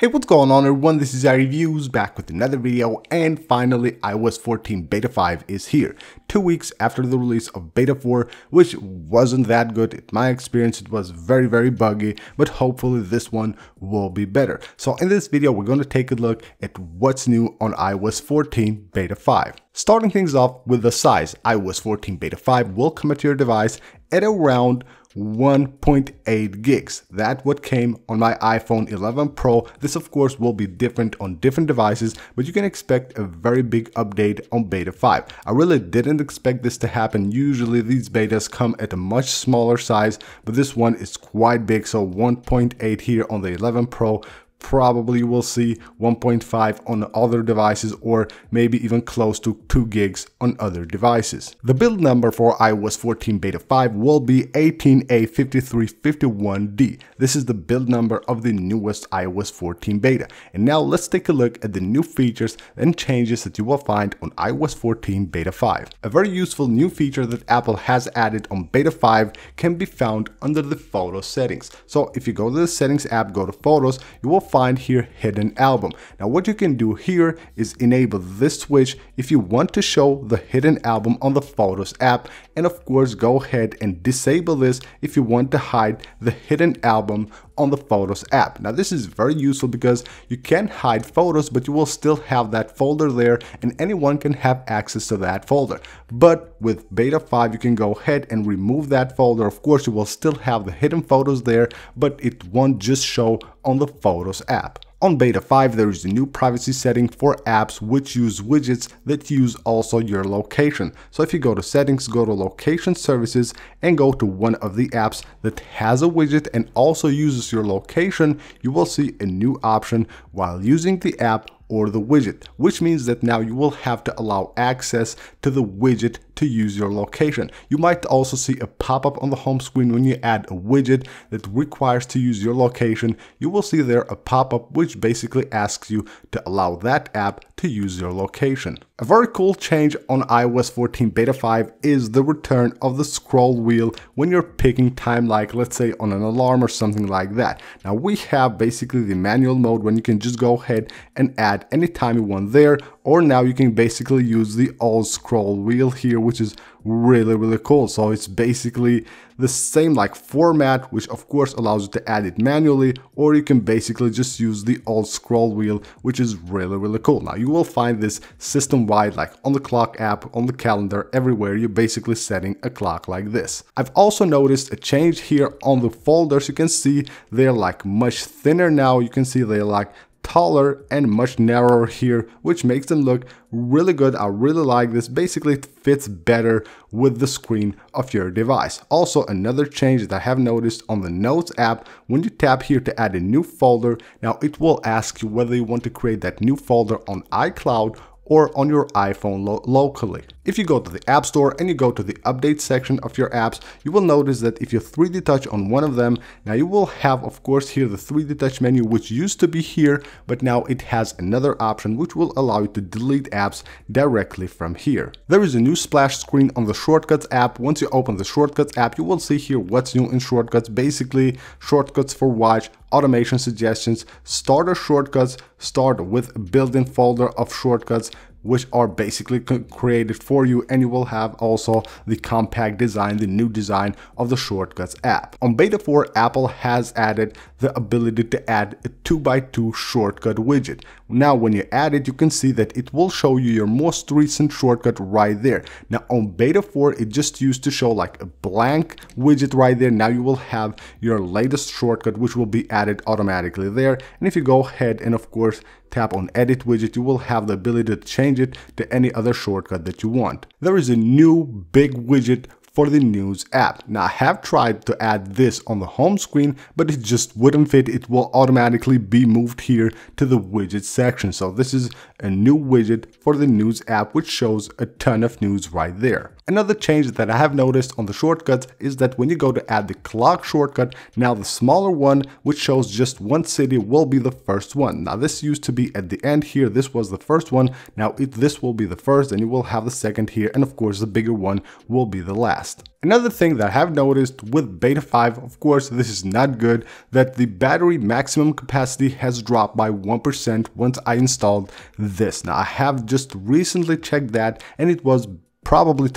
Hey, what's going on everyone, this is iReviews back with another video, and finally iOS 14 Beta 5 is here. 2 weeks after the release of Beta 4, which wasn't that good. In my experience, it was very buggy, but hopefully this one will be better. So in this video, we're going to take a look at what's new on iOS 14 Beta 5. Starting things off with the size, iOS 14 Beta 5 will come at your device at around 1.8 gigs. That's what came on my iPhone 11 Pro. This of course will be different on different devices, but you can expect a very big update on Beta 5. I really didn't expect this to happen. Usually these betas come at a much smaller size, but this one is quite big. So 1.8 here on the 11 Pro. Probably you will see 1.5 on other devices, or maybe even close to 2 gigs on other devices. The build number for iOS 14 Beta 5 will be 18A5351D. This is the build number of the newest iOS 14 beta. And now let's take a look at the new features and changes that you will find on iOS 14 Beta 5. A very useful new feature that Apple has added on Beta 5 can be found under the photo settings. So if you go to the settings app, go to photos, you will find here hidden album. Now what you can do here is enable this switch if you want to show the hidden album on the Photos app, and of course go ahead and disable this if you want to hide the hidden album on the Photos app. Now this is very useful because you can hide photos, but you will still have that folder there and anyone can have access to that folder. But with Beta 5 you can go ahead and remove that folder. Of course you will still have the hidden photos there, but it won't just show on the Photos app. On Beta 5, there is a new privacy setting for apps which use widgets that use also your location. So if you go to settings, go to location services and go to one of the apps that has a widget and also uses your location, you will see a new option while using the app or the widget, which means that now you will have to allow access to the widget to use your location. You might also see a pop-up on the home screen when you add a widget that requires to use your location. You will see there a pop-up which basically asks you to allow that app to use your location. A very cool change on iOS 14 Beta 5 is the return of the scroll wheel when you're picking time, like let's say on an alarm or something like that. Now we have basically the manual mode when you can just go ahead and add any time you want there, or now you can basically use the all scroll wheel here, which is really cool. So it's basically the same like format, which of course allows you to add it manually, or you can basically just use the all scroll wheel, which is really cool. Now you will find this system wide, like on the clock app, on the calendar, everywhere. You're basically setting a clock like this. I've also noticed a change here on the folders. You can see they're like much thinner now. You can see they're like taller and much narrower here, which makes them look really good. I really like this. Basically it fits better with the screen of your device. Also another change that I have noticed on the Notes app, when you tap here to add a new folder, now it will ask you whether you want to create that new folder on iCloud or on your iPhone locally. If you go to the App Store and you go to the update section of your apps, you will notice that if you 3D touch on one of them, now you will have of course here the 3D touch menu, which used to be here, but now it has another option which will allow you to delete apps directly from here. There is a new splash screen on the Shortcuts app. Once you open the Shortcuts app, you will see here what's new in Shortcuts. Basically shortcuts for watch, automation suggestions, starter shortcuts, start with a built-in folder of shortcuts which are basically created for you, and you will have also the compact design, the new design of the Shortcuts app. On Beta 4, Apple has added the ability to add a 2x2 shortcut widget. Now when you add it, you can see that it will show you your most recent shortcut right there. Now on Beta 4, it just used to show like a blank widget right there. Now you will have your latest shortcut, which will be added automatically there. And if you go ahead and of course tap on edit widget, you will have the ability to change it to any other shortcut that you want. There is a new big widget for the News app. Now I have tried to add this on the home screen, but it just wouldn't fit. It will automatically be moved here to the widget section. So this is a new widget for the News app which shows a ton of news right there. Another change that I have noticed on the shortcuts is that when you go to add the clock shortcut, now the smaller one, which shows just one city, will be the first one. Now this used to be at the end here, this was the first one, now this will be the first, and you will have the second here, and of course the bigger one will be the last. Another thing that I have noticed with beta 5, of course this is not good, that the battery maximum capacity has dropped by 1% once I installed this. Now I have just recently checked that, and it was probably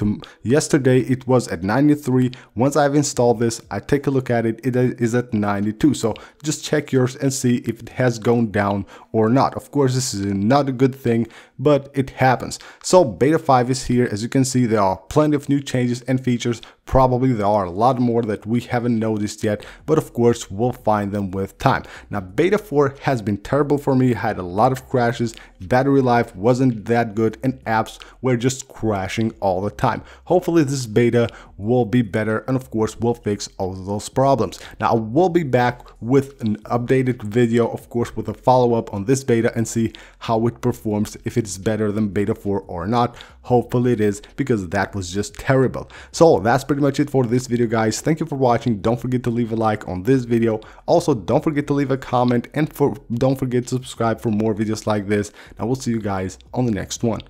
yesterday it was at 93. Once I've installed this, I take a look at it, it is at 92. So just check yours and see if it has gone down or not. Of course, this is not a good thing, but it happens. So beta 5 is here. As you can see, there are plenty of new changes and features. Probably there are a lot more that we haven't noticed yet, but of course we'll find them with time. Now beta 4 has been terrible for me. I had a lot of crashes, battery life wasn't that good, and apps were just crashing all the time. Hopefully this beta will be better, and of course we'll fix all of those problems. Now I will be back with an updated video, of course with a follow-up on this beta, and see how it performs, if it's better than beta 4 or not. Hopefully it is, because that was just terrible. So that's pretty much it for this video, guys. Thank you for watching. Don't forget to leave a like on this video. Also, don't forget to leave a comment, and don't forget to subscribe for more videos like this. And I will see you guys on the next one.